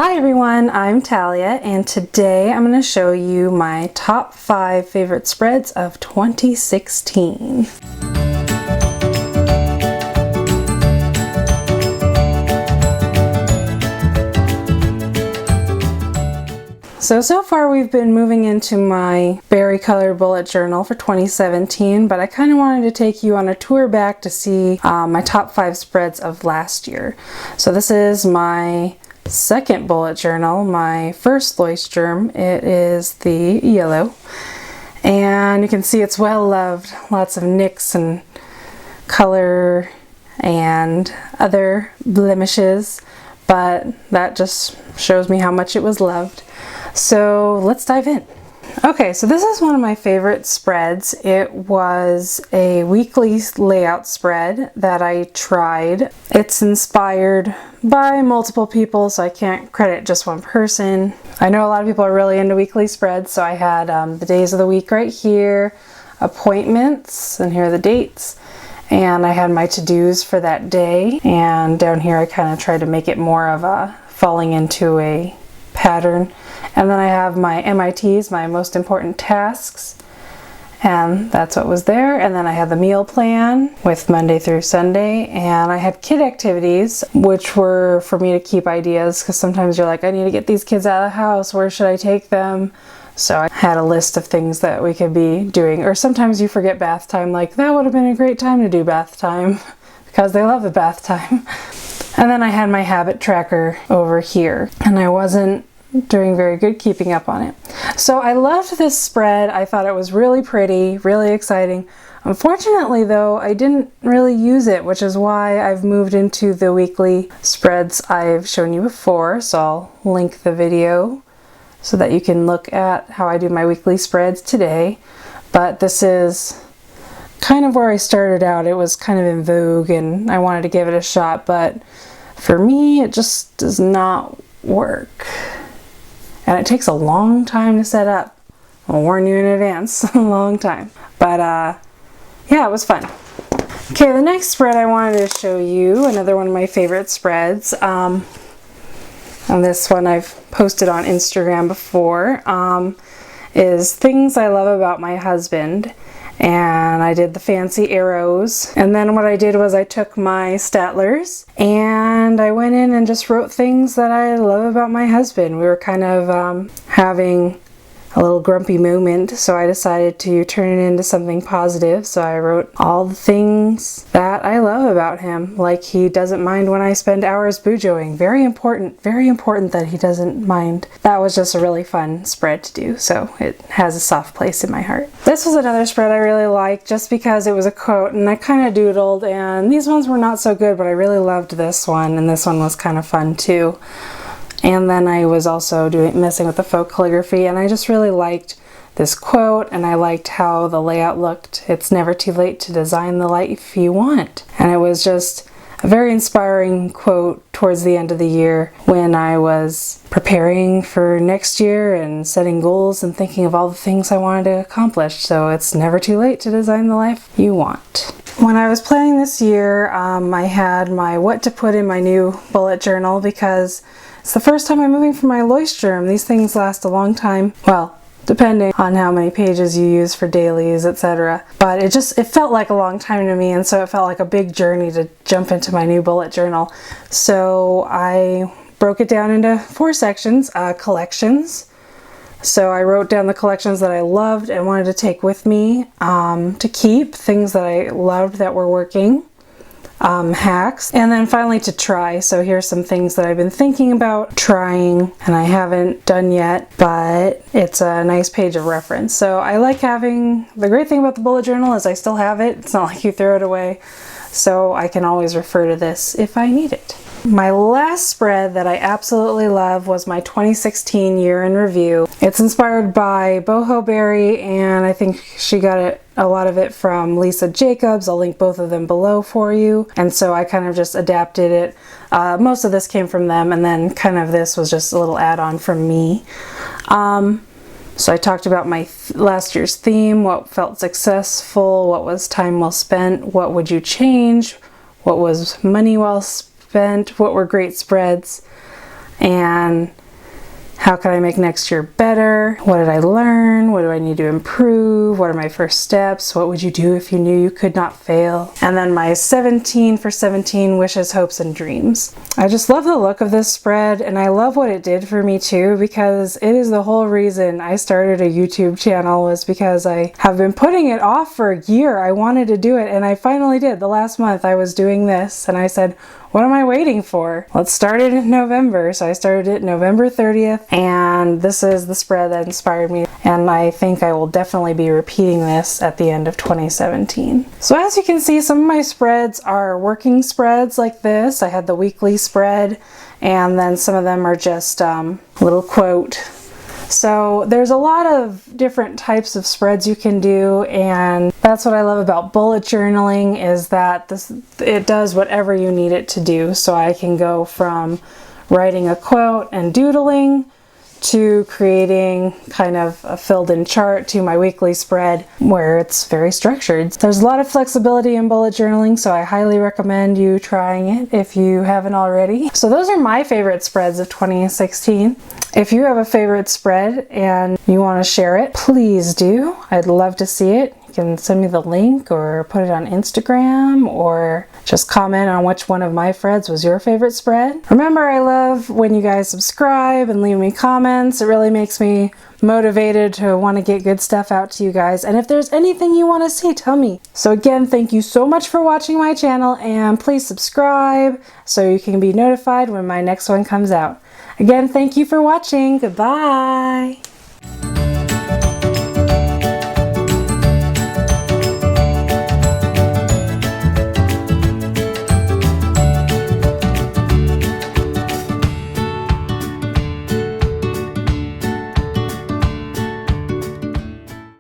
Hi everyone, I'm Talia, and today I'm going to show you my top 5 favorite spreads of 2016. So far we've been moving into my berry colored bullet journal for 2017, but I kind of wanted to take you on a tour back to see my top 5 spreads of last year. So this is my second bullet journal, my first Leuchtturm. It is the yellow, and you can see it's well loved. Lots of nicks and color and other blemishes, but that just shows me how much it was loved. So let's dive in. Okay, so this is one of my favorite spreads. It was a weekly layout spread that I tried. It's inspired by multiple people, so I can't credit just one person. I know a lot of people are really into weekly spreads, so I had the days of the week right here, appointments, and here are the dates. And I had my to-dos for that day, and down here I kind of tried to make it more of a falling into a pattern. And then I have my MITs, my most important tasks, and that's what was there. And then I had the meal plan with Monday through Sunday, and I had kid activities, which were for me to keep ideas, because sometimes you're like, I need to get these kids out of the house, where should I take them? So I had a list of things that we could be doing. Or sometimes you forget bath time, like that would have been a great time to do bath time, because they love the bath time. And then I had my habit tracker over here, and I wasn't doing very good keeping up on it. So I loved this spread. I thought it was really pretty, really exciting. Unfortunately though, I didn't really use it, which is why I've moved into the weekly spreads I've shown you before. So I'll link the video so that you can look at how I do my weekly spreads today. But this is kind of where I started out. It was kind of in vogue and I wanted to give it a shot, but for me it just does not work. And it takes a long time to set up. I'll warn you in advance, a long time. But yeah, it was fun. Okay, the next spread I wanted to show you, another one of my favorite spreads. And this one I've posted on Instagram before, is things I love about my husband. And I did the fancy arrows, and then what I did was I took my Staedtlers and I went in and just wrote things that I love about my husband. We were kind of having a little grumpy moment, so I decided to turn it into something positive. So I wrote all the things that I love about him, like he doesn't mind when I spend hours bujoing. Very important that he doesn't mind. That was just a really fun spread to do, so it has a soft place in my heart. This was another spread I really liked just because it was a quote, and I kind of doodled, and these ones were not so good, but I really loved this one, and this one was kind of fun too. And then I was also messing with the faux calligraphy, and I just really liked this quote, and I liked how the layout looked. It's never too late to design the life you want. And it was just a very inspiring quote towards the end of the year when I was preparing for next year and setting goals and thinking of all the things I wanted to accomplish. So it's never too late to design the life you want. When I was planning this year, I had my what to put in my new bullet journal because it's the first time I'm moving from my Leuchtturm. These things last a long time. Well, depending on how many pages you use for dailies, etc. But it felt like a long time to me, and so it felt like a big journey to jump into my new bullet journal. So I broke it down into 4 sections, collections. So I wrote down the collections that I loved and wanted to take with me to keep, things that I loved that were working. Hacks, and then finally to try. So here's some things that I've been thinking about trying and I haven't done yet, but it's a nice page of reference. So I like having, the great thing about the bullet journal is I still have it. It's not like you throw it away, so I can always refer to this if I need it. My last spread that I absolutely love was my 2016 year in review. It's inspired by Boho Berry, and I think she got a lot of it from Lisa Jacobs. I'll link both of them below for you. And so I kind of just adapted it. Most of this came from them, and then kind of this was just a little add-on from me. So I talked about my last year's theme, what felt successful, what was time well spent, what would you change, what was money well spent, what were great spreads, and how can I make next year better? What did I learn? What do I need to improve? What are my first steps? What would you do if you knew you could not fail? And then my 17 for 17 wishes, hopes, and dreams. I just love the look of this spread, and I love what it did for me too, because it is the whole reason I started a YouTube channel, was because I have been putting it off for a year. I wanted to do it, and I finally did. The last month I was doing this, and I said, what am I waiting for? Let's start it in November. So I started it November 30th, and this is the spread that inspired me. And I think I will definitely be repeating this at the end of 2017. So as you can see, some of my spreads are working spreads like this. I had the weekly spread, and then some of them are just little quote. So there's a lot of different types of spreads you can do, and that's what I love about bullet journaling, is that it does whatever you need it to do. So I can go from writing a quote and doodling to creating kind of a filled-in chart to my weekly spread where it's very structured. There's a lot of flexibility in bullet journaling, so I highly recommend you trying it if you haven't already. So those are my favorite spreads of 2016. If you have a favorite spread and you want to share it, please do. I'd love to see it. You can send me the link or put it on Instagram, or just comment on which one of my spreads was your favorite spread. Remember, I love when you guys subscribe and leave me comments. It really makes me motivated to want to get good stuff out to you guys. And if there's anything you want to see, tell me. So again, thank you so much for watching my channel, and please subscribe so you can be notified when my next one comes out. Again, thank you for watching. Goodbye.